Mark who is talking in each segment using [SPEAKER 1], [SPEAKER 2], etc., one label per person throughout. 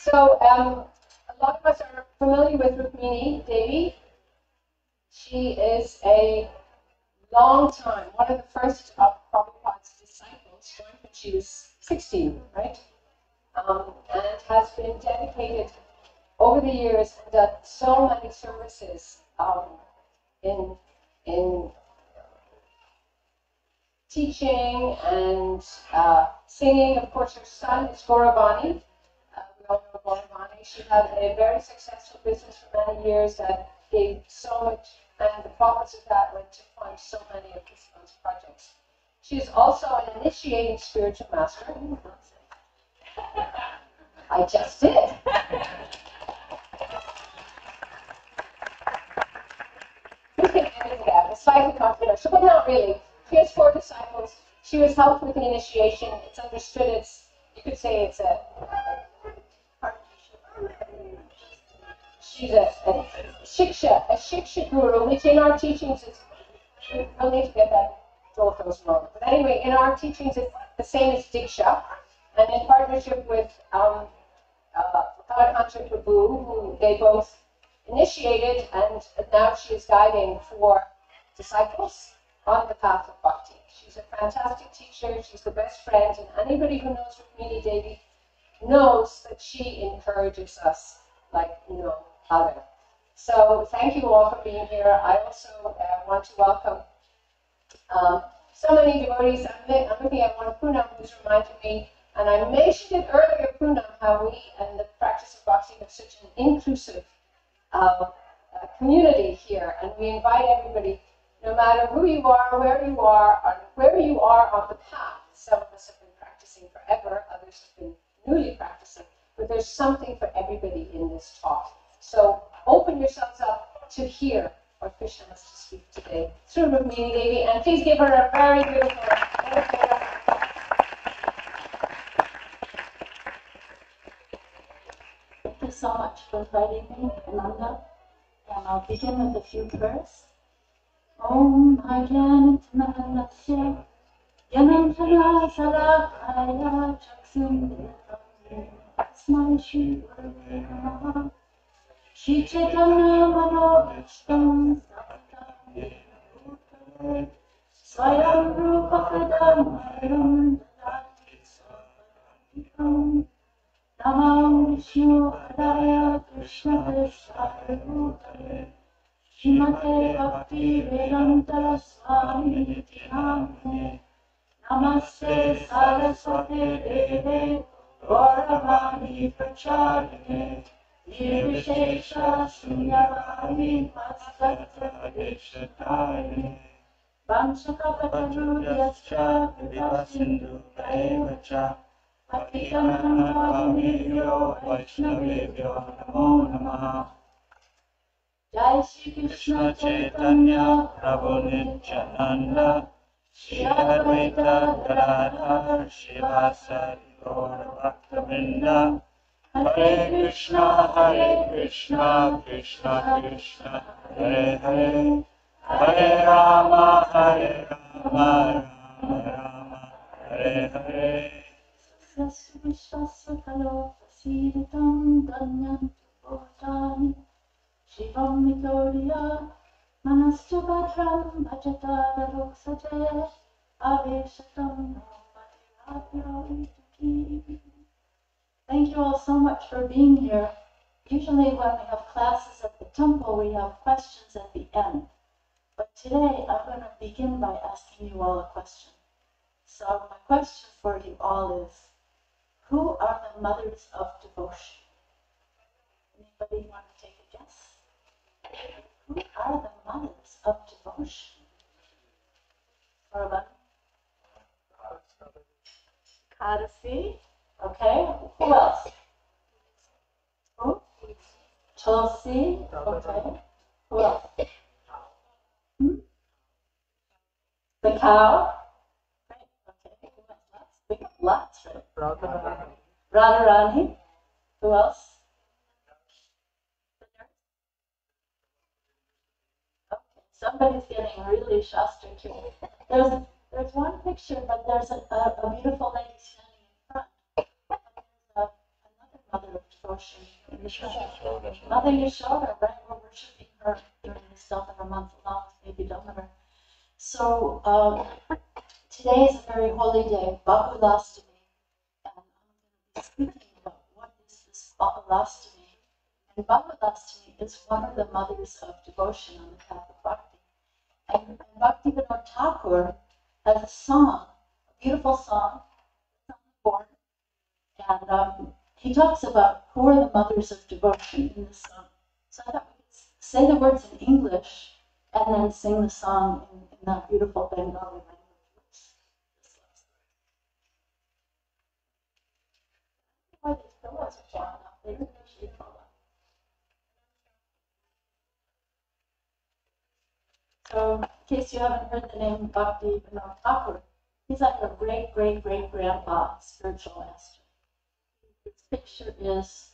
[SPEAKER 1] So a lot of us are familiar with Rukmini Devi. She is a long time, one of the first of Prabhupada's disciples, joined when she was 16, right? And has been dedicated over the years and done so many services in teaching and singing. Of course, her son is Gauravani. We all know Gauravani. She had a very successful business for many years that gave so much, and the profits of that went to fund so many of ISKCON's projects. She is also an initiating spiritual master. I just did. It's slightly controversial, but not really. She has 4 disciples. She was helped with the initiation. It's understood you could say it's she's a shiksha guru, which in our teachings is, we'll need to get that, both those wrong. But anyway, in our teachings it's the same as Diksha, and in partnership with Kalakantra Prabhu, who they both initiated, and now she is guiding 4 disciples on the path of bhakti. She's a fantastic teacher, she's the best friend, and anybody who knows Rukmini Devi knows that she encourages us like no other. So thank you all for being here. I also want to welcome so many devotees. I'm looking at one Poonam who's reminded me, and I mentioned it earlier, Poonam, how we and the practice of bhakti have such an inclusive community here, and we invite everybody, no matter who you are, where you are on the path. Some of us have been practicing forever, others have been newly practicing, but there's something for everybody in this talk. So open yourselves up to hear what Krishna has to speak today through Rukmini Devi, and please give her a very beautiful
[SPEAKER 2] Thank you so much for inviting me, Ananda. And I'll begin with a few prayers. Om Bhajanatmanasya Yanantana Salakaya Chaksun Asmai Shri Gurave Namaha Shri Chaitanya Manobhishtam Savatam Bhutale Swayam Rupa Kadam Dati Savatikam Namam Vishnu Padaya Krishna Prasthaya Bhutale Shrimate Bhakti Vedanta Swami Niti Namane Namaste Saraswate Deve Gauravani Pracharine Nirvishesha Sunyavani Pastatta Deshatayane Vanchakapatarudyascha Vivasindu Daivacha Patitanam Pavanebhyo Vaishnavebhyo Namo Namaha Jai Shri Krishna Chaitanya Prabhu Nityananda Shri Advaita Gadadhar Shivasari Gaura Bhakta-vrinda Hare Krishna Krishna Krishna Hare Hare Hare Rama Rama Rama Hare Hare Sasya Vishwasya Kalo Prasidatam Danyantu Bhutani Shivam Vitoriya Manasya Bhadram Bhajata Garoksate Aveshatam Bhatirabhyo Ituki. Thank you all so much for being here. Usually when we have classes at the temple, we have questions at the end. But today I'm going to begin by asking you all a question. So my question for you all is, who are the mothers of devotion? Anybody want to take a guess? Who are the mothers of devotion? Farban? Kadasi? Okay. Who else? Who? Tulsi? Okay. Who else? The cow? Right. Okay. Who else? We got lots, right? Radharani? Who else? Okay. Somebody's getting really Shastra too. There's one picture, but there's a beautiful lady standing in front. There's another mother of devotion in Yashoda. Mother Yashoda, right? We're worshiping her during this Dalmara month along with baby Dalmara. So today is a very holy day, Bakulastami, and I'm going to be speaking about what is this Bakulastami. And Bakulastami is one of the mothers of devotion on the path of bhakti. And Bhaktivinoda Thakur has a song, a beautiful song, on the board, and he talks about who are the mothers of devotion in this song. So I thought we could say the words in English and then sing the song in that beautiful Bengali language. Why these pillows are falling off? They didn't usually fall off. So, in case you haven't heard the name Bhaktivinoda Thakur, he's like a great-great-great-grandpa spiritual master. His picture is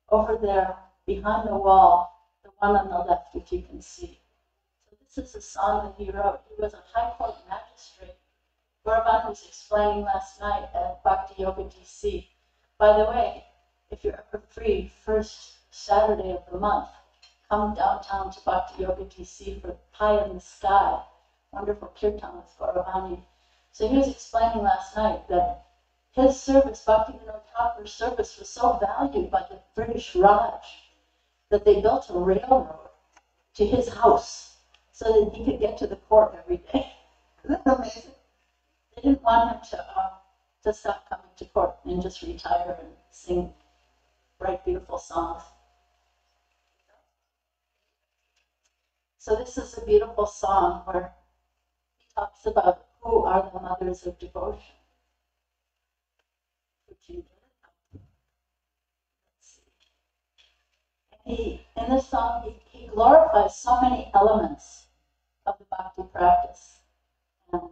[SPEAKER 2] over there behind the wall, the one on the left, if you can see. So this is a song that he wrote. He was a high court magistrate. Gauravan was explaining last night at Bhakti Yoga DC. By the way, if you're ever free, first Saturday of the month, come downtown to Bhakti Yoga DC for Pie in the Sky, wonderful kirtan with Gauravani. So he was explaining last night that his service, Bhaktivinoda Thakur's service, was so valued by the British Raj that they built a railroad to his house so that he could get to the court every day. Isn't that amazing? They didn't want him to stop coming to court and just retire and sing bright, beautiful songs. So this is a beautiful song where he talks about who are the mothers of devotion. Let's see. In this song, he glorifies so many elements of the bhakti practice, and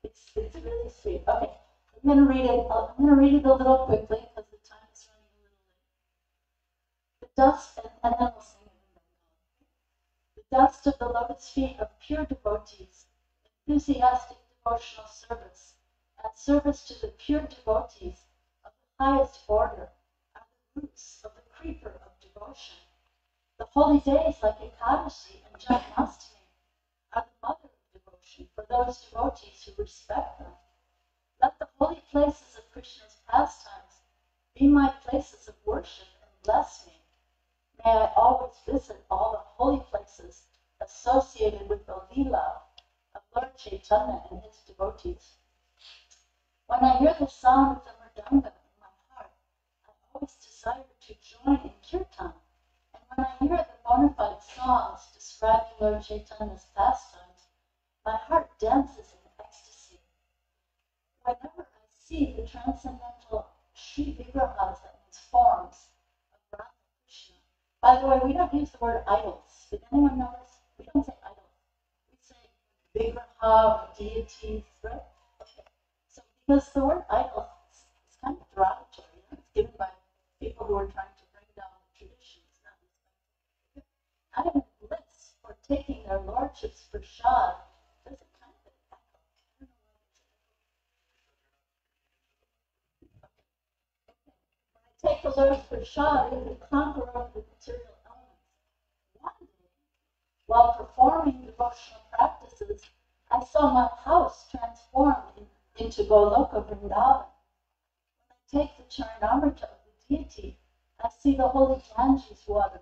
[SPEAKER 2] it's really sweet. Okay, I'm going to read it. I'm going to read it a little quickly because the time is running a little late. The dust, and then we'll sing it. The dust of the lotus feet of pure devotees, enthusiastic devotional service, and service to the pure devotees of the highest order are the roots of the creeper of devotion. The holy days like Ekadashi and Janmashtami are the mother of devotion for those devotees who respect them. Let the holy places of Krishna's pastimes be my places of worship and bless me. May I always visit all the holy places associated with the Leela of Lord Chaitanya and his devotees. When I hear the sound of the mridanga in my heart, I always desire to join in kirtan. And when I hear the bona fide songs describing Lord Chaitanya's pastimes, my heart dances in ecstasy. Whenever I see the transcendental Sri Vigrahas, that means forms, of Radha Krishna. By the way, we don't use the word idols. Did anyone notice? We don't say idols. We say Vigraha or deities, right? Okay. So because the word idol is kind of derogatory, it's given by people who are trying to bring down the traditions, not respect. Having bliss for taking their lordships for prasad, there's a kind of an echo. I don't know why it's an echo. When I take the Lord's prasad, it will conquer over the material elements. One day, while performing devotional practices, I saw my house transformed into Goloka Vrindavan. When I take the Charanamrita of the deity, I see the holy Ganges waters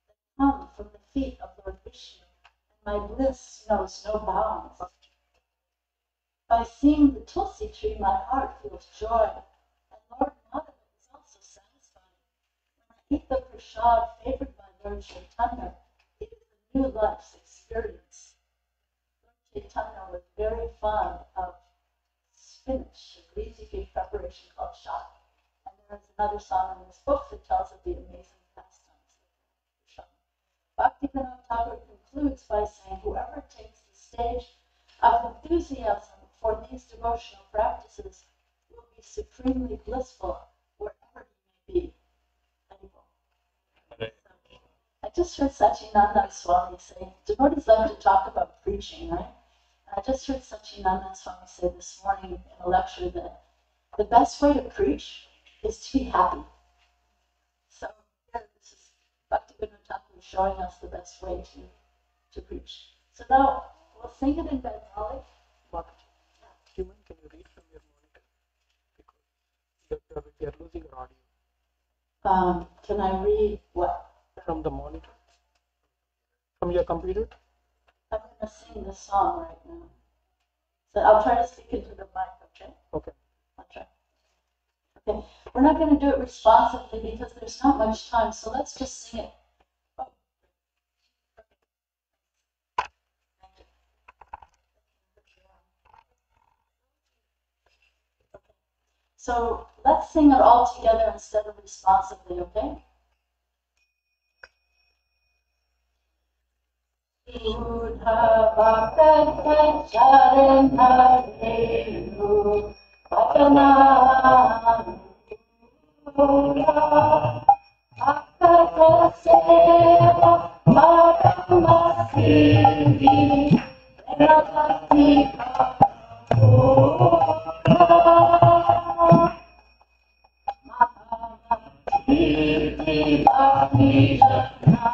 [SPEAKER 2] that come from the feet of Lord Vishnu, and my bliss knows no bounds. By seeing the Tulsi tree, my heart feels joy, and Lord Madhava is also satisfied. When I eat the prasad favored by Lord Chaitanya, it is a new life's experience. Lord Chaitanya was very fond of spinach, a greasy feed preparation called shak. And there is another song in this book that tells of the amazing pastimes of shak. Bhaktivinoda Thakur concludes by saying, whoever takes the stage of enthusiasm for these devotional practices will be supremely blissful wherever he may be. Anyway. I just heard Sachinanda Swami say, devotees love to talk about preaching, right? I just heard Sachinanda Swami say this morning in a lecture that the best way to preach is to be happy. showing us the best way to preach. So now we'll sing it in Bengali.
[SPEAKER 3] But human, can you read from your monitor? Because we are losing our audio.
[SPEAKER 2] Can I read what?
[SPEAKER 3] From the monitor? From your computer?
[SPEAKER 2] I'm going to sing the song right now. So I'll try to speak into the mic, okay?
[SPEAKER 3] Okay.
[SPEAKER 2] I'll try. Okay. We're not going to do it responsively because there's not much time, so let's just sing it. Oh. So let's sing it all together instead of responsively, okay? Buddha Bhakta Charan Harenu Vajana Buddha Bhakta Seva Madhama Siddhi Venapati Buddha Mahamati Bhakti Jana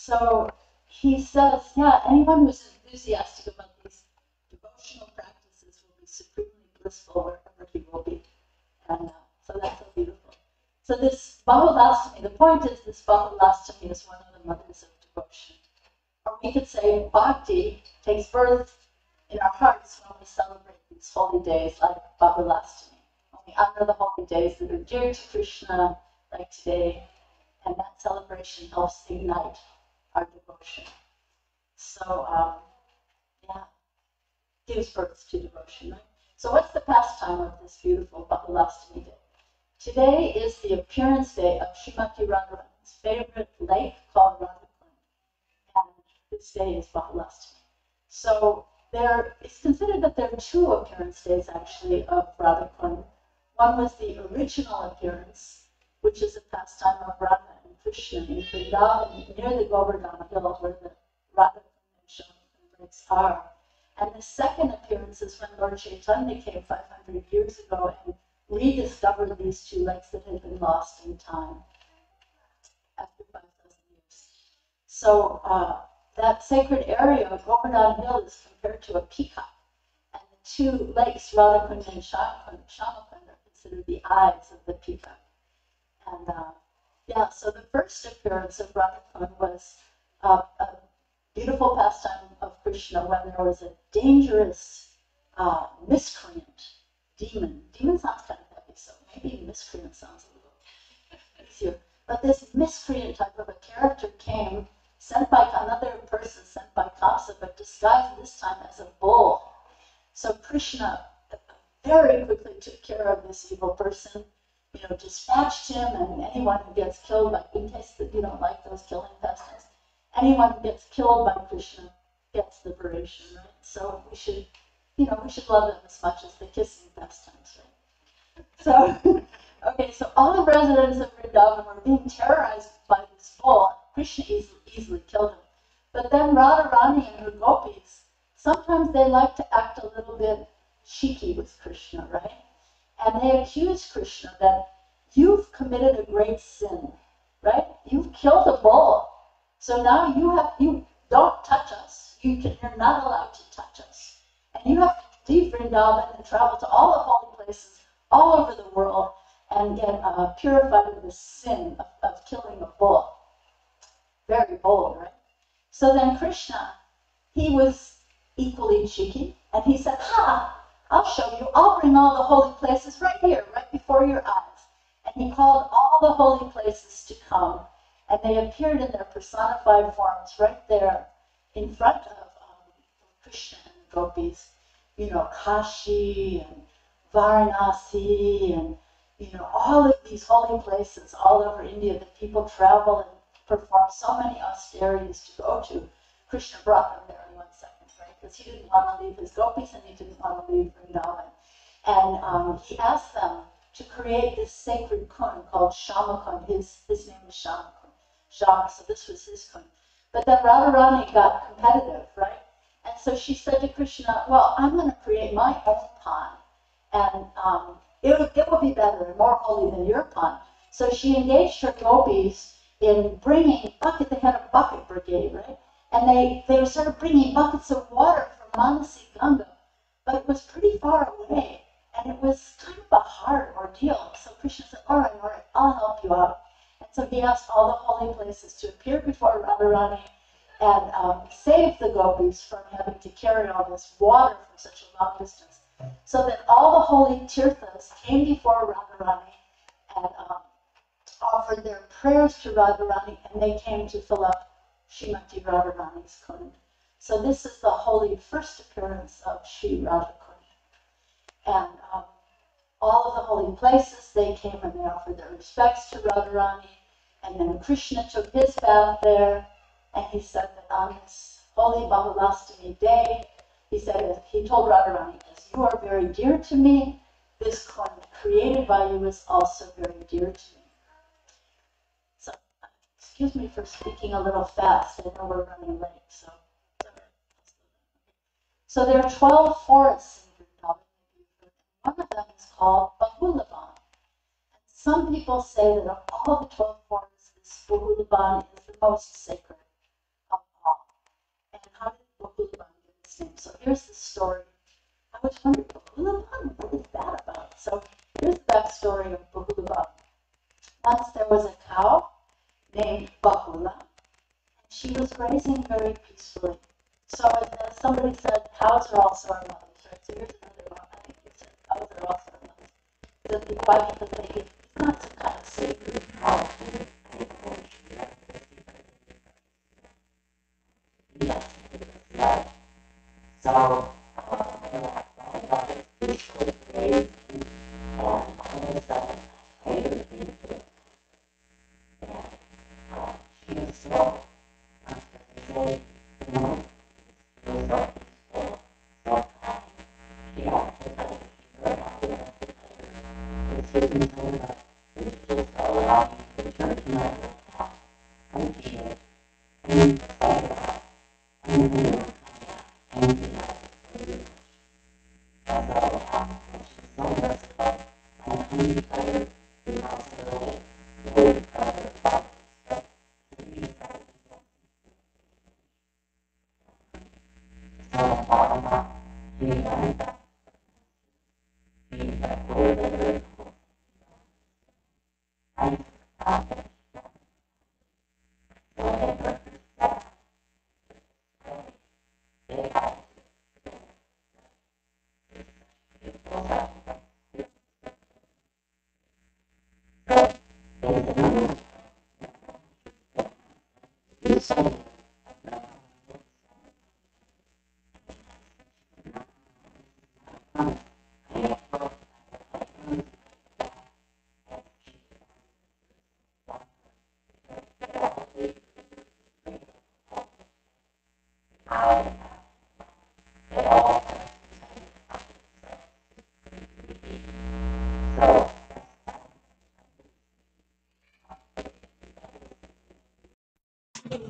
[SPEAKER 2] So he says, yeah, anyone who's enthusiastic about these devotional practices will be supremely blissful wherever he will be. And so that's so beautiful. So this Bahulastami, the point is this Bahulastami is one of the mothers of devotion. Or we could say Bhakti takes birth in our hearts when we celebrate these holy days like Bahulastami. When we honor the holy days that are dear to Krishna, like today, and that celebration helps ignite our devotion. So, yeah, gives birth to devotion, right? So what's the pastime of this beautiful Babalastami day? Today is the appearance day of Srimati Radharani's favorite lake called Radhakund, and this day is Babalastami. So it's considered that there are two appearance days actually of Radhakund. One was the original appearance, which is a pastime of Radha and Krishna in Vrindavan near the Govardhana Hill where the Radhakund and Shyamakund lakes are. And the second appearance is when Lord Chaitanya came 500 years ago and rediscovered these two lakes that had been lost in time after 5,000 years. So that sacred area of Govardhan Hill is compared to a peacock. And the two lakes, Radhakund and Shyamakund, are considered the eyes of the peacock. And yeah, so the first appearance of Radhakund was a beautiful pastime of Krishna when there was a dangerous miscreant, demon. Demon sounds kind of heavy, so maybe miscreant sounds a little easier. But this miscreant type of a character came, sent by another person, sent by Kamsa, but disguised this time as a bull. So Krishna very quickly took care of this evil person, dispatched him, and anyone who gets killed, like in case that you don't like those killing pastimes, anyone who gets killed by Krishna gets liberation, right? So we should love them as much as the kissing pastimes, right? So, okay, so all the residents of Vrindavan were being terrorized by this bull. Krishna easily killed him. But then Radharani and her gopis, sometimes they like to act a little bit cheeky with Krishna, right? And they accuse Krishna that you've committed a great sin, right? You've killed a bull. So now you don't touch us. You're not allowed to touch us. And you have to leave Vrindavan and travel to all the holy places all over the world and get purified of the sin of killing a bull. Very bold, right? So then Krishna, he was equally cheeky, and he said, I'll show you. I'll bring all the holy places right here, right before your eyes. And he called all the holy places to come, and they appeared in their personified forms right there in front of Krishna and the gopis. Kashi and Varanasi and, all of these holy places all over India that people travel and perform so many austerities to go to. Krishna brought them there in 1 second, right? Because he didn't want to leave his gopis and he didn't want to leave Vrindavan. And he asked them to create this sacred kun called Shyamakund. His name was Shyamakund. Shama, so this was his kun. But then Radharani got competitive, right? And so she said to Krishna, well, I'm going to create my own pond. And it will be better and more holy than your pond. So she engaged her gopis in bringing bucket. They had a bucket brigade, right? And they were sort of bringing buckets of water from Manasi Ganga. But it was pretty far away. And it was kind of a hard ordeal. So Krishna said, all right, I'll help you out. And so he asked all the holy places to appear before Radharani and save the gopis from having to carry all this water from such a long distance. So that all the holy tirthas came before Radharani and offered their prayers to Radharani, and they came to fill up Srimati Radharani's kund. So this is the holy first appearance of Sri Radha Kund. And all of the holy places, they came and they offered their respects to Radharani, and then Krishna took his bath there, and he said that on this holy Babalastami day, he told Radharani, as you are very dear to me, this kund created by you is also very dear to me. So, excuse me for speaking a little fast, I know we're running late, so. So there are 12 forests in Vrindavan. One of them is called Bahulaban. And some people say that of all the 12 forests, this Bahulaban is the most sacred of all. And how did Bahulaban get its name? So here's the story. I was wondering, Bahulaban, what is that about? So here's the backstory of Bahulaban. Once there was a cow named Bahula, and she was grazing very peacefully. So as somebody said, cows are also our mothers, right? So here's another one. I think you said cows are also our mothers. Because the Bible can make it, it's not some kind of sacred cow. Yes,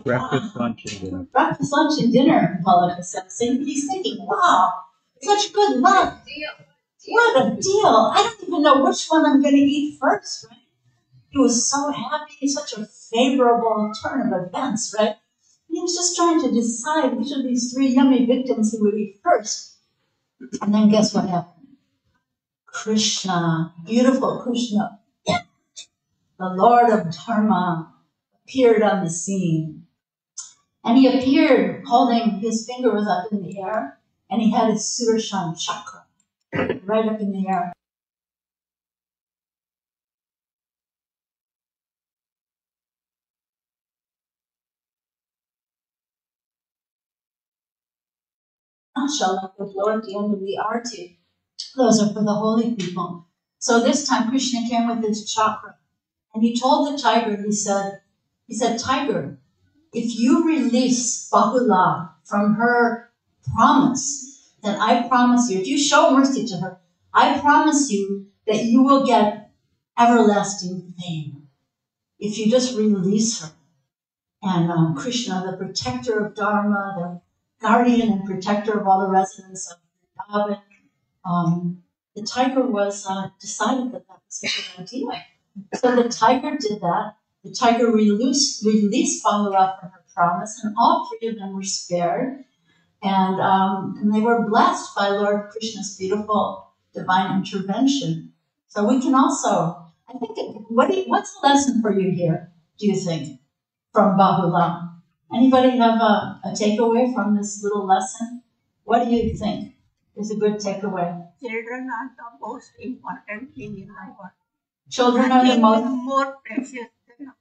[SPEAKER 4] Breakfast, lunch, and dinner.
[SPEAKER 2] Breakfast, lunch, and dinner, Pollock is saying. He's thinking, wow, such good luck. What a deal. I don't even know which one I'm going to eat first, right? He was so happy, such a favorable turn of events, right? He was just trying to decide which of these three yummy victims he would eat first. And then guess what happened? Krishna, beautiful Krishna, the Lord of Dharma, appeared on the scene. And he appeared holding, his finger was up in the air, and he had his Sudarshan chakra right up in the air. Inshallah, will blow at the end of the arati. Those are for the holy people. So this time Krishna came with his chakra, and he told the tiger, he said, Tiger, if you release Bahula from her promise, then I promise you, if you show mercy to her, I promise you that you will get everlasting fame. If you just release her. And Krishna, the protector of Dharma, the guardian and protector of all the residents of Vrindavan, the tiger was decided that that was a good idea. So the tiger did that. The tiger released Bahula from her promise, and all three of them were spared. And they were blessed by Lord Krishna's beautiful divine intervention. So we can also, I think, what's the lesson for you here, do you think, from Bahula? Anybody have a takeaway from this little lesson? What do you think is a good takeaway?
[SPEAKER 5] Children are the most important thing in the world.
[SPEAKER 2] Children are the most...
[SPEAKER 5] more precious than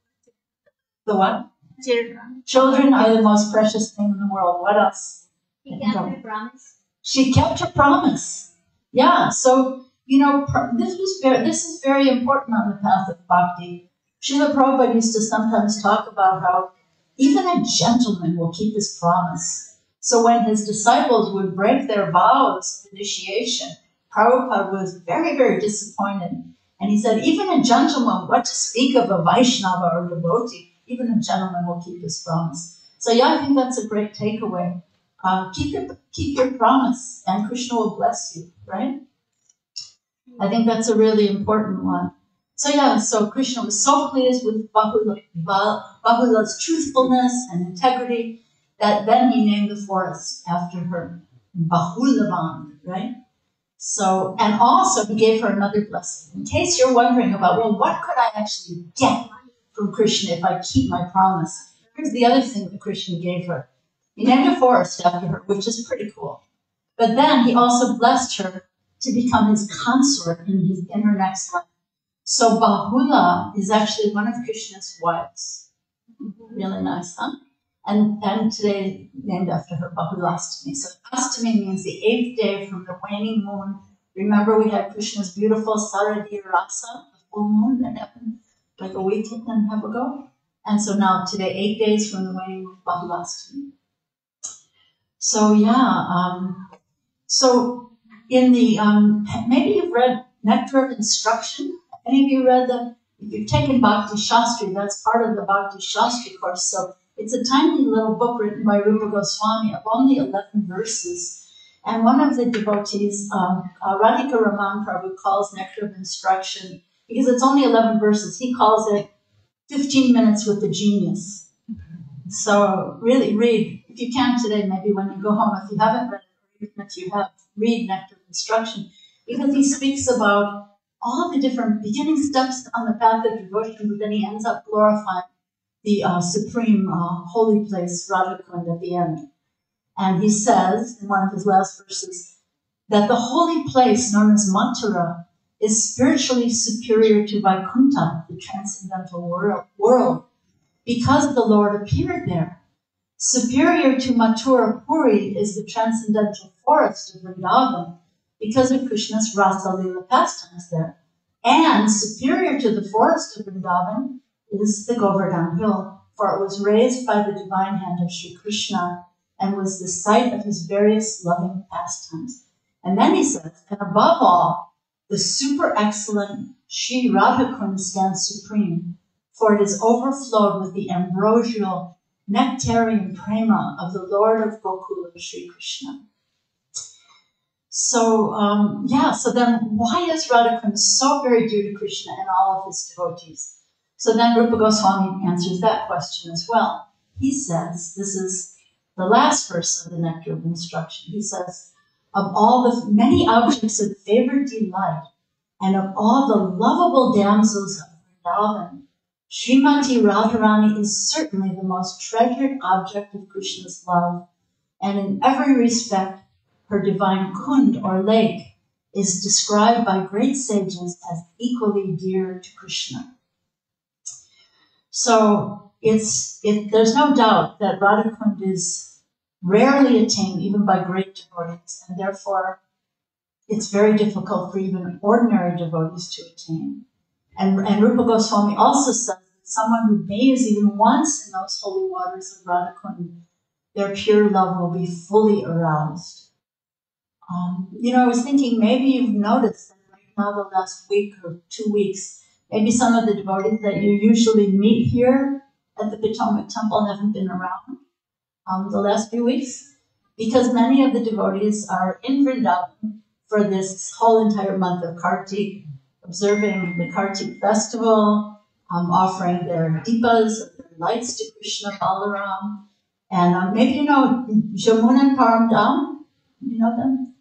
[SPEAKER 2] The what?
[SPEAKER 5] children.
[SPEAKER 2] Children are the most precious thing in the world. What else?
[SPEAKER 6] She kept her promise.
[SPEAKER 2] She kept her promise. Yeah, so, this is very important on the path of bhakti. Srila Prabhupada used to sometimes talk about how even a gentleman will keep his promise. So when his disciples would break their vows of initiation, Prabhupada was very, very disappointed. And he said, even a gentleman, what to speak of a Vaishnava or devotee, even a gentleman will keep his promise. So yeah, I think that's a great takeaway. Keep your promise, and Krishna will bless you, right? I think that's a really important one. So yeah, so Krishna was so pleased with Bahula's truthfulness and integrity that then he named the forest after her, Bahulavan, right? So, and also he gave her another blessing. In case you're wondering about, well, what could I actually get from Krishna if I keep my promise? Here's the other thing that Krishna gave her. He named a forest after her, which is pretty cool. But then he also blessed her to become his consort in her next life. So Bahula is actually one of Krishna's wives. Really nice, huh? And today named after her, Bahulastami. So Astami means the 8th day from the waning moon. Remember, we had Krishna's beautiful Saradi Rasa, the full moon that happened like a week and a half ago. And so now today, 8 days from the waning moon, Bahulastami. So yeah, so in the, maybe you've read Nectar of Instruction. Any of you read that? If you've taken Bhakti Shastri, that's part of the Bhakti Shastri course. So it's a tiny little book written by Rupa Goswami of only 11 verses. And one of the devotees, Radhika Raman Prabhu, calls Nectar of Instruction, because it's only 11 verses, he calls it 15 minutes with the genius. So really read, if you can today, maybe when you go home, if you haven't read it, or even if you have, read Nectar of Instruction, because he speaks about all the different beginning steps on the path of devotion, but then he ends up glorifying the supreme holy place, Radhakund, at the end. And he says, in one of his last verses, that the holy place known as Mathura is spiritually superior to Vaikuntha, the transcendental world, because the Lord appeared there. Superior to Mathura Puri is the transcendental forest of Vrindavan, because of Krishna's Rasa Lila pastimes there. And superior to the forest of Vrindavan is the Govardhan Hill, for it was raised by the divine hand of Sri Krishna and was the site of his various loving pastimes. And then he says, and above all, the super excellent Sri Radhakund stands supreme, for it is overflowed with the ambrosial nectarian prema of the Lord of Gokula, Sri Krishna. So, so then why is Radhakund so very dear to Krishna and all of his devotees? So then Rupa Goswami answers that question as well. He says, this is the last verse of the Nectar of Instruction. He says, of all the many objects of favored delight and of all the lovable damsels of Vrindavan, Srimati Radharani is certainly the most treasured object of Krishna's love, and in every respect, her divine kund or lake is described by great sages as equally dear to Krishna. So there's no doubt that Radhakund is rarely attained even by great devotees, and therefore it's very difficult for even ordinary devotees to attain. And Rupa Goswami also says that someone who bathes even once in those holy waters of Radhakund, their pure love will be fully aroused. I was thinking maybe you've noticed that right now the last week or 2 weeks, maybe some of the devotees that you usually meet here at the Potomac Temple haven't been around the last few weeks, because many of the devotees are in Vrindavan for this whole entire month of Kartik, observing the Kartik festival, offering their deepas, their lights to Krishna Balaram. And maybe you know Jamuna and Paramdam, you know them?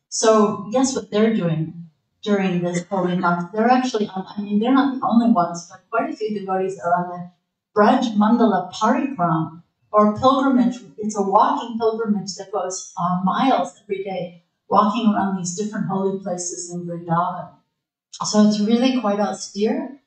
[SPEAKER 2] So guess what they're doing during this holy month? They're actually they're not the only ones, but quite a few devotees are on the Braj Mandala Parikram, or pilgrimage. It's a walking pilgrimage that goes miles every day, walking around these different holy places in Vrindavan. So it's really quite austere,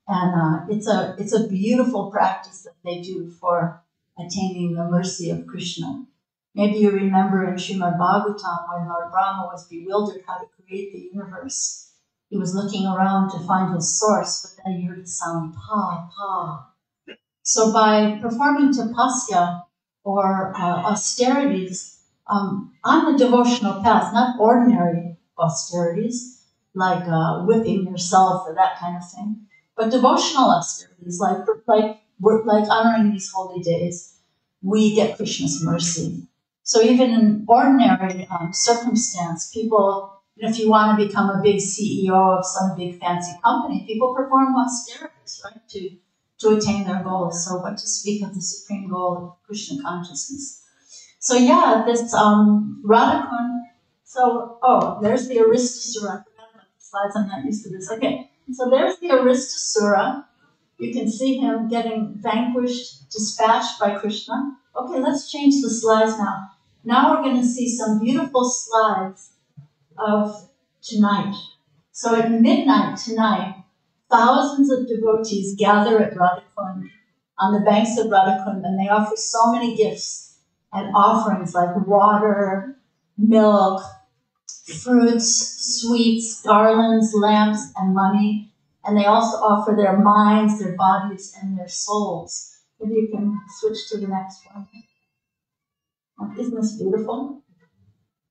[SPEAKER 2] and it's a beautiful practice that they do for attaining the mercy of Krishna. Maybe you remember in Srimad Bhagavatam when Lord Brahma was bewildered how to create the universe. He was looking around to find his source, but then he heard the sound pa, pa. So by performing tapasya or austerities on the devotional path, not ordinary austerities like whipping yourself or that kind of thing, but devotional austerities like honoring these holy days, we get Krishna's mercy. So even in ordinary circumstance, people, if you want to become a big CEO of some big fancy company, people perform austerities, right, to attain their goals. So what to speak of the supreme goal of Krishna consciousness. So yeah, this Radhakund, there's the Aristasura. I forgot about the slides, I'm not used to this. Okay, so there's the Aristasura. You can see him getting vanquished, dispatched by Krishna. Okay, let's change the slides now. Now we're going to see some beautiful slides of tonight. So at midnight tonight, thousands of devotees gather at Radhakund, on the banks of Radhakund, and they offer so many gifts. and offerings like water, milk, fruits, sweets, garlands, lamps, and money. And they also offer their minds, their bodies, and their souls. If you can switch to the next one. Isn't this beautiful?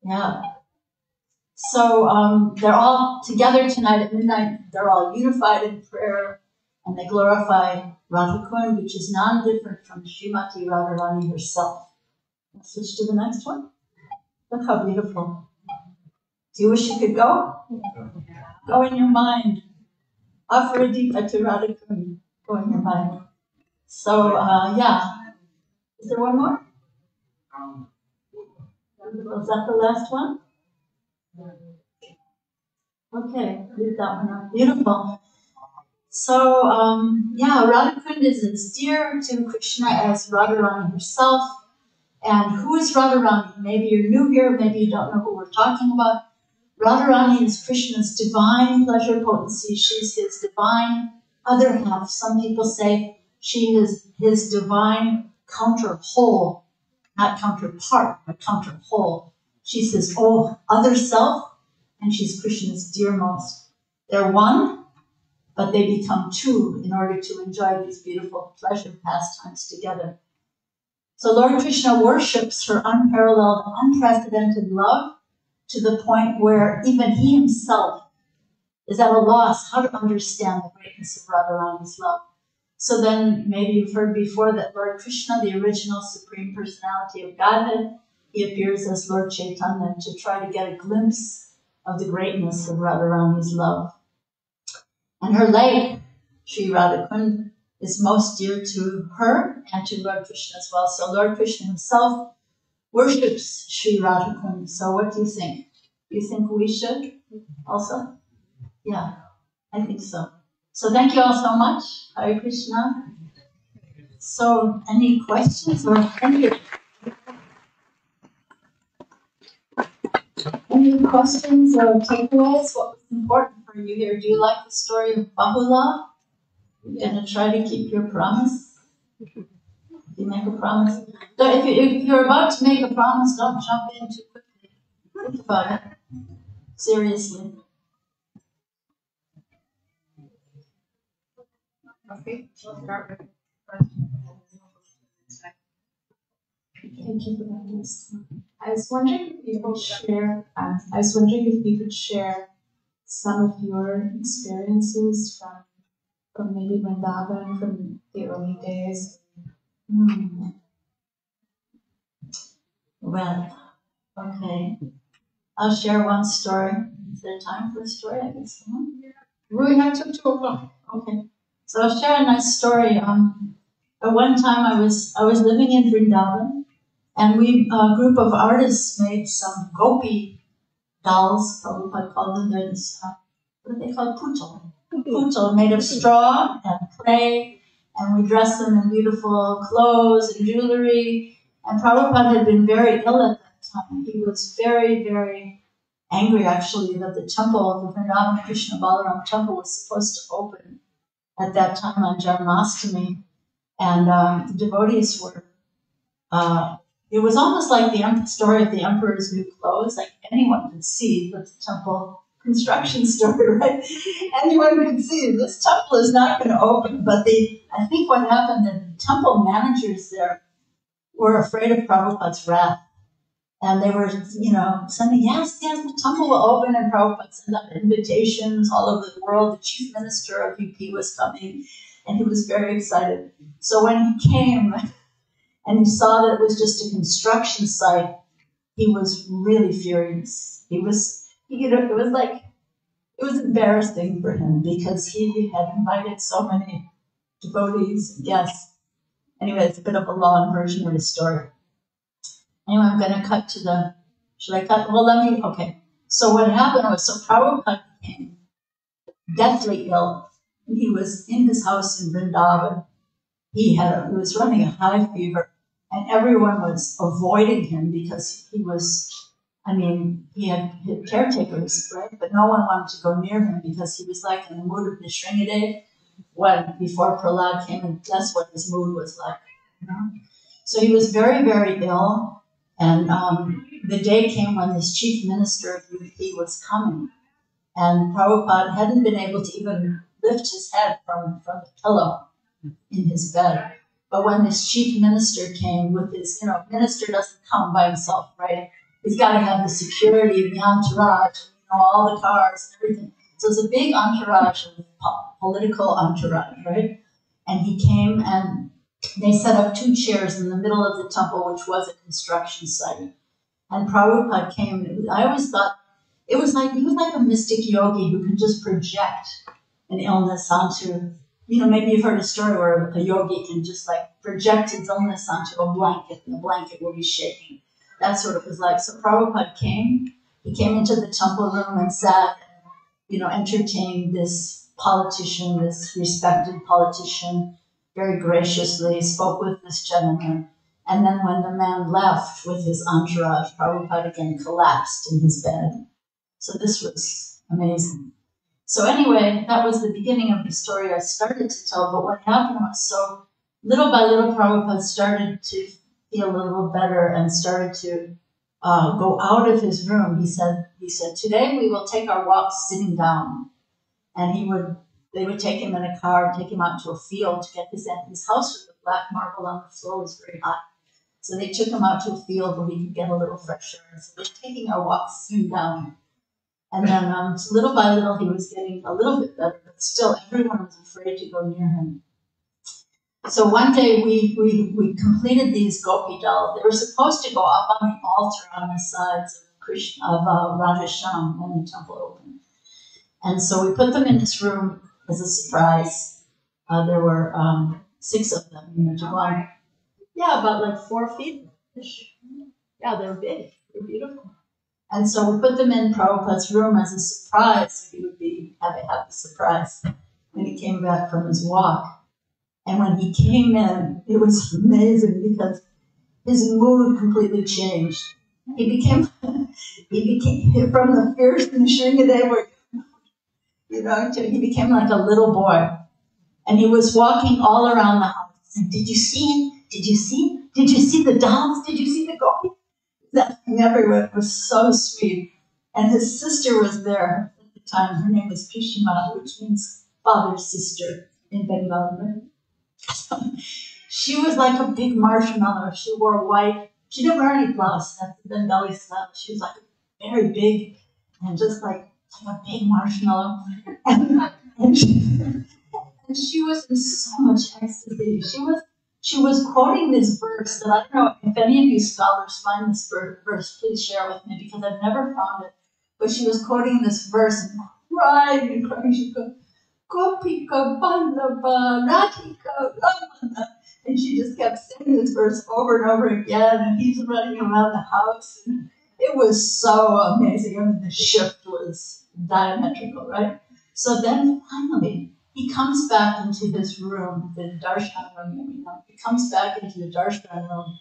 [SPEAKER 2] Yeah. So they're all together tonight at midnight. They're all unified in prayer, and they glorify Radhakund, which is non-different from Srimati Radharani herself. Let's switch to the next one. Look how beautiful. Do you wish you could go? Go in your mind. Offer a deepa to Radhakund. Go in your mind. So, yeah. Is there one more? Was that the last one? Okay, leave that one up. Beautiful. So, yeah, Radhakund is as dear to Krishna as Radharani herself. And who is Radharani? Maybe you're new here, maybe you don't know who we're talking about. Radharani is Krishna's divine pleasure potency. She's his divine other half. Some people say she is his divine counter whole, not counterpart, but counter whole. She's his other self, and she's Krishna's dearmost. They're one, but they become two in order to enjoy these beautiful pleasure pastimes together. So Lord Krishna worships her unparalleled, unprecedented love to the point where even he himself is at a loss how to understand the greatness of Radharani's love. So then maybe you've heard before that Lord Krishna, the original Supreme Personality of Godhead, he appears as Lord Chaitanya to try to get a glimpse of the greatness of Radharani's love. And her lake, Sri Radhakund, is most dear to her and to Lord Krishna as well. So Lord Krishna himself worships Sri Radhakund. So what do you think? Do you think we should also? Yeah, I think so. So thank you all so much. Hare Krishna. So any questions or any questions or takeaways? What was important for you here? Do you like the story of Bahula? You're going to try to keep your promise? You make a promise? So if you're about to make a promise, don't jump in too quickly. Think about it. Seriously.
[SPEAKER 5] Okay, we'll start with the first one.
[SPEAKER 4] Thank you for that list. I was wondering if you could share. I was wondering if you could share some of your experiences from maybe Vrindavan, from the early days.
[SPEAKER 2] Well, okay. I'll share one story. Is there time for a story? I guess.
[SPEAKER 4] We have till 2 o'clock.
[SPEAKER 2] Okay. So I'll share a nice story. At one time I was living in Vrindavan, and a group of artists made some gopi dolls. Prabhupada called them. There's what are they called? Putal, made of straw and clay, and we dressed them in beautiful clothes and jewelry. And Prabhupada had been very ill at that time. He was very, very angry, actually, that the temple, the Vrindavan Krishna Balaram temple, was supposed to open at that time on Janmashtami. And the devotees were, it was almost like the story of the emperor's new clothes. Like anyone could see the temple construction story, right? Anyone could see this temple is not going to open. But I think what happened, the temple managers there were afraid of Prabhupada's wrath. And they were, sending, yes, the temple will open. And Prabhupada sent out invitations all over the world. The chief minister of UP was coming, and he was very excited. So when he came and he saw that it was just a construction site, he was really furious. It was embarrassing for him because he had invited so many devotees and guests. Anyway, it's a bit of a long version of the story. Anyway, I'm going to cut to should I cut? Well, okay. So what happened was, Prabhupada became deathly ill. He was in his house in Vrindavan. He was running a high fever, and everyone was avoiding him because he had caretakers, right? But no one wanted to go near him because he was like in the mood of Nishringadev before Prahlad came, and that's what his mood was like. So he was very, very ill, and the day came when this chief minister of UP was coming, and Prabhupada hadn't been able to even lift his head from the pillow in his bed. But when this chief minister came with his, minister doesn't come by himself, right? He's got to have the security, the entourage, all the cars and everything. So it's a big entourage, political entourage, right? And he came and they set up 2 chairs in the middle of the temple, which was a construction site. And Prabhupada came. I always thought he was like a mystic yogi who could just project an illness onto, maybe you've heard a story where a yogi can just like project his illness onto a blanket and the blanket will be shaking. That's what it was like. So Prabhupada came. He came into the temple room and sat, entertained this politician, this respected politician, very graciously, spoke with this gentleman. And then when the man left with his entourage, Prabhupada again collapsed in his bed. So this was amazing. So anyway, that was the beginning of the story I started to tell. But what happened was, so little by little, Prabhupada started to feel a little better and started to go out of his room. He said, today we will take our walks sitting down. And they would take him in a car, take him out to a field to get his house with the black marble on the floor was very hot. So they took him out to a field where he could get a little fresh air. So we're taking our walks sitting down. And then little by little, he was getting a little bit better, but still everyone was afraid to go near him. So one day we completed these gopi dolls. They were supposed to go up on the altar on the sides of Radha Shyam when the temple opened. And so we put them in this room as a surprise. There were 6 of them, to go on. Yeah, about like 4 feet. Yeah, they're big. They're beautiful. And so we put them in Prabhupada's room as a surprise. He would have a happy surprise when he came back from his walk. And when he came in, it was amazing because his mood completely changed. He became from the fierce and Shringadeva, he became like a little boy. And he was walking all around the house. And did you see? Did you see the dolls? Did you see the gopi? That thing everywhere. It was so sweet. And his sister was there at the time. Her name was Pishima, which means father's sister in Bengali. So she was like a big marshmallow. She wore white. She didn't wear any blouse. That's the Bengali style. She was like very big and just like a big marshmallow. And she was in so much ecstasy. She was quoting this verse that I don't know if any of you scholars find this verse, please share with me because I've never found it. But she was quoting this verse and crying and crying. She goes, Gopika Vallabha Radhika Ramana. And she just kept saying this verse over and over again. And he's running around the house. And it was so amazing. I mean, the shift was diametrical, right? So then finally, he comes back into his room, the darshan room. He comes back into the darshan room,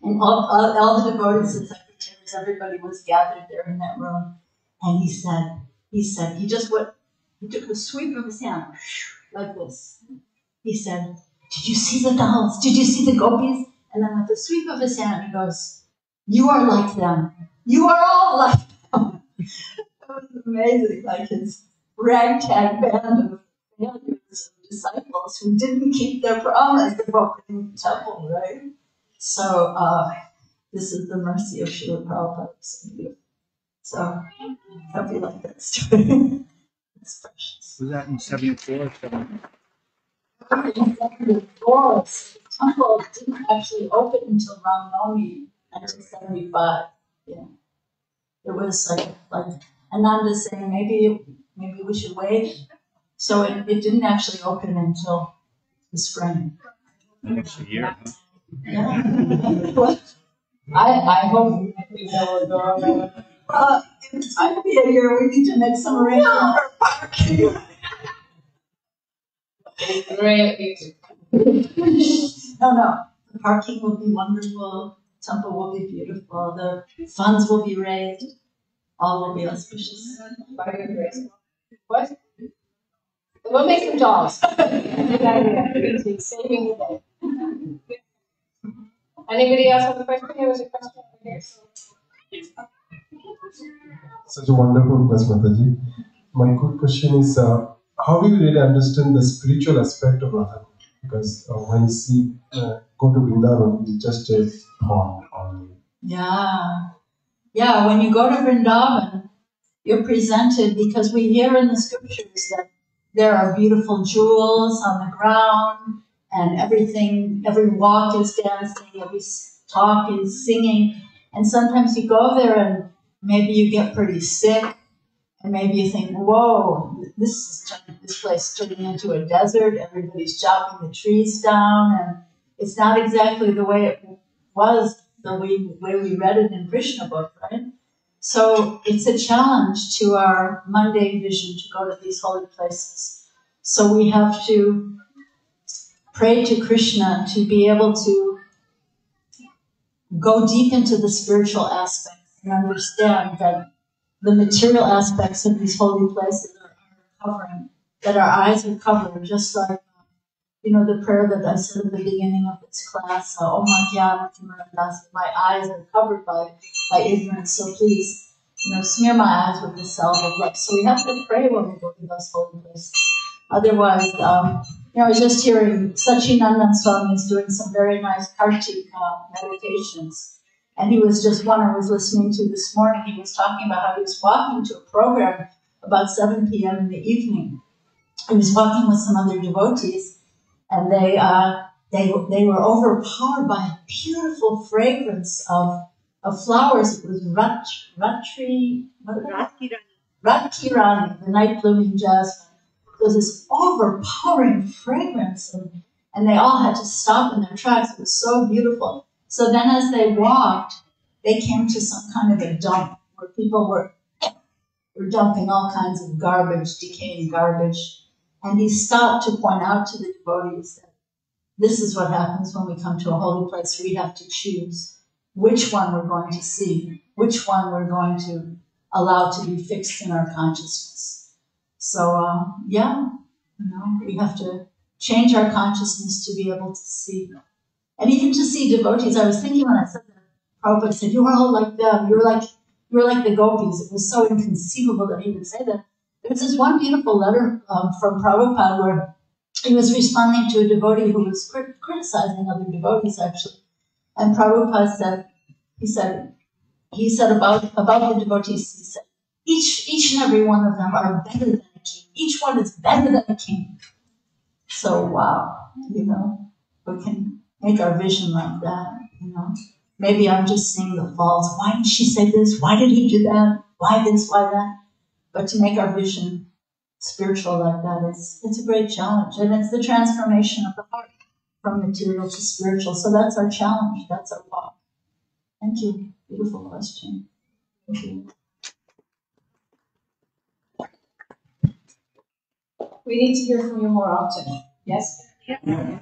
[SPEAKER 2] and all the devotees and secretaries, everybody was gathered there in that room. And he took a sweep of his hand, like this. He said, did you see the dolls? Did you see the gopis? And then with a sweep of his hand, he goes, you are like them. You are all like them. It was amazing, like his ragtag band of failures of disciples who didn't keep their promise of opening the temple, right? So this is the mercy of Srila Prabhupada. So I hope you like that story. It's precious.
[SPEAKER 7] Was that in 74 or 7?
[SPEAKER 2] In 74, the temple didn't actually open until Ram Navami, 1975. Yeah. It was like Ananda saying, maybe we should wait. So it didn't actually open until the spring.
[SPEAKER 7] Next year, huh?
[SPEAKER 2] Yeah. Well, I hope we will go. It's going to be a year. We need to make some arrangements for parking.
[SPEAKER 1] Great.
[SPEAKER 2] No. The parking will be wonderful. The temple will be beautiful. The funds will be raised. All will be auspicious.
[SPEAKER 1] By your grace. What? We'll make some dolls. Saving the day. Anybody else have a question? There was a question over here.
[SPEAKER 8] Such a wonderful question, Mataji. My good question is, how do you really understand the spiritual aspect of Radha? Because when you see, go to Vrindavan, it's just a thought only.
[SPEAKER 2] Yeah. Yeah, when you go to Vrindavan, you're presented, because we hear in the scriptures that there are beautiful jewels on the ground, and everything, every walk is dancing, every talk is singing. And sometimes you go there and maybe you get pretty sick, and maybe you think, whoa, this place is turning into a desert, everybody's chopping the trees down, and it's not exactly the way it was, the way we read it in Krishna book, right? So it's a challenge to our mundane vision to go to these holy places. So we have to pray to Krishna to be able to go deep into the spiritual aspects and understand that the material aspects of these holy places are covering, that our eyes are covered, just like, the prayer that I said at the beginning of this class, Om Dasi, my eyes are covered by ignorance, so please, smear my eyes with the salve of love. So we have to pray when we go to those holy places. Otherwise, I was just hearing Sachinandan Swami is doing some very nice Kartik meditations. And he was just one I was listening to this morning. He was talking about how he was walking to a program about 7 p.m. in the evening. He was walking with some other devotees, and they were overpowered by a beautiful fragrance of flowers. It was Ratkirani, the night blooming jasmine. It was this overpowering fragrance, and they all had to stop in their tracks. It was so beautiful. So then as they walked, they came to some kind of a dump where people were dumping all kinds of garbage, decaying garbage. And he stopped to point out to the devotees that this is what happens when we come to a holy place. We have to choose which one we're going to see, which one we're going to allow to be fixed in our consciousness. So, we have to change our consciousness to be able to see. And even to see devotees, I was thinking when I said that, Prabhupada said, you were all like them, you were like the gopis. It was so inconceivable that he would say that. There was this one beautiful letter from Prabhupada where he was responding to a devotee who was criticizing other devotees, actually. And Prabhupada said, he said about the devotees, he said, each and every one of them are better than a king. Each one is better than a king. So, wow, we can make our vision like that, Maybe I'm just seeing the faults. Why did she say this? Why did he do that? Why this? Why that? But to make our vision spiritual like that, it's a great challenge. And it's the transformation of the heart from material to spiritual. So that's our challenge. That's our walk. Thank you. Beautiful question. Thank you.
[SPEAKER 4] We need to hear from you more often. Yes?
[SPEAKER 5] Yeah.